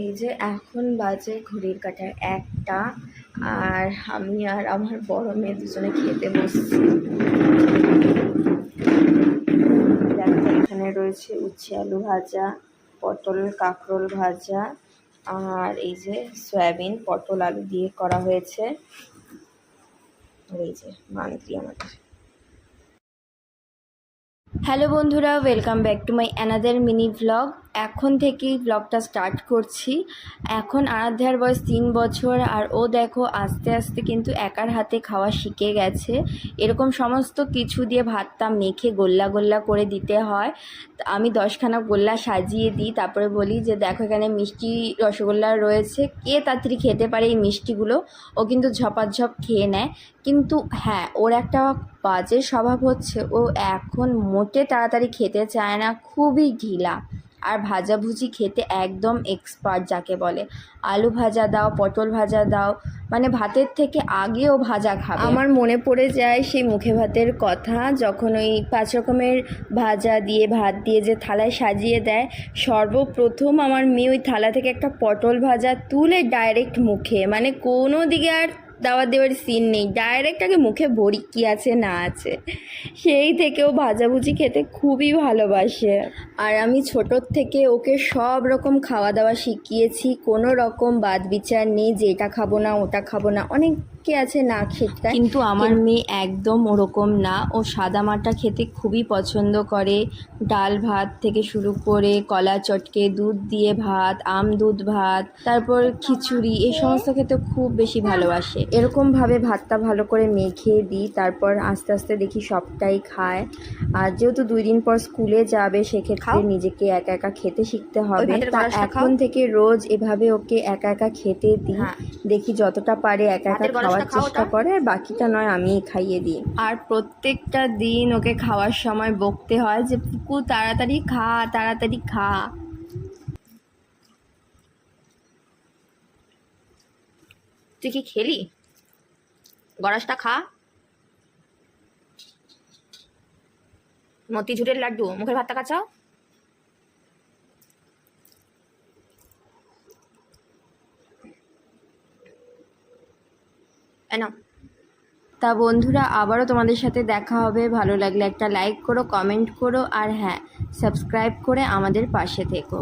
এই যে এখন বাজে ঘড়ির কাঁটার 1টা, আর আমি আর আমার বড় মেয়ে দুজনে খেতে বসছি। দেখো এখানে রয়েছে উচ্ছে আলু ভাজা, পটল কাঁকরোল ভাজা, আর এই যে সয়াবিন পটল আলু দিয়ে করা হয়েছে। এই যে মান্ত্রী আমাদের। হ্যালো বন্ধুরা, welcome back to my another mini vlog. এখন থেকেই ব্লগটা স্টার্ট করছি। এখন আরাধ্যার বয়স 3 বছর, আর ও দেখো আস্তে আস্তে কিন্তু একার হাতে খাওয়া শিখে গেছে। এরকম সমস্ত কিছু দিয়ে ভাতটা মেখে গোল্লা গোল্লা করে দিতে হয়। আমি 10খানা গোল্লা সাজিয়ে দিই, তারপরে বলি যে দেখো এখানে মিষ্টি রসগোল্লা রয়েছে, কে তাড়াতাড়ি খেতে পারে এই মিষ্টিগুলো। ও কিন্তু ঝপাঝপ খেয়ে নেয়। কিন্তু হ্যাঁ, ওর একটা বাজে স্বভাব হচ্ছে, ও এখন মোটে তাড়াতাড়ি খেতে চায় না, খুবই ঢিলা। আর ভাজাভুজি খেতে একদম এক্সপার্ট যাকে বলে। আলু ভাজা দাও, পটল ভাজা দাও, মানে ভাতের থেকে আগেও ভাজা খাবে। আমার মনে পড়ে যায় সেই মুখে ভাতের কথা, যখন ওই 5 রকমের ভাজা দিয়ে ভাত দিয়ে যে থালায় সাজিয়ে দেয়, সর্বপ্রথম আমার মেয়ে ওই থালা থেকে একটা পটল ভাজা তুলে ডাইরেক্ট মুখে, মানে কোনো দিকে আর দাওয়া দেওয়ার সিন নেই, ডাইরেক্ট আগে মুখে ভরি কী আছে না আছে। সেই থেকেও ভাজাভুজি খেতে খুবই ভালোবাসে। আর আমি ছোটোর থেকে ওকে সব রকম খাওয়া দাওয়া শিখিয়েছি, কোনো রকম বাদ বিচার নেই যে এটা খাবো না ওটা খাবো না। অনেকে আছে না খেতে, কিন্তু আমার মেয়ে একদম ওরকম না। ও সাদা মাটা খেতে খুবই পছন্দ করে। ডাল ভাত থেকে শুরু করে কলা চটকে, দুধ দিয়ে ভাত, আম দুধ ভাত, তারপর খিচুড়ি, এই সমস্ত খেতে খুব বেশি ভালোবাসে। এরকমভাবে ভাতটা ভালো করে মেখে দিই, তারপর আস্তে আস্তে দেখি সবটাই খায়। আর যেহেতু 2 দিন পর স্কুলে যাবে, সেক্ষেত্রে নিজেকে একা একা খেতে শিখতে হবে। এখন থেকে রোজ এভাবে ওকে একা একা খেতে দিই। দেখি যতটা পারে একা একা খাওয়ার চেষ্টা করে, আর বাকিটা নয় আমিই খাইয়ে দিই। আর প্রত্যেকটা দিন ওকে খাওয়ার সময় বকতে হয় যে পুকু তাড়াতাড়ি খা, তাড়াতাড়ি খা। তুই কি খেলি? গড়াসটা খা। মতিঝুরের লাড্ডু, মুখের ভাতটা কাচাও। তা বন্ধুরা, আবারও তোমাদের সাথে দেখা হবে। ভালো লাগলে একটা লাইক করো, কমেন্ট করো, আর হ্যাঁ, সাবস্ক্রাইব করে আমাদের পাশে থেকো।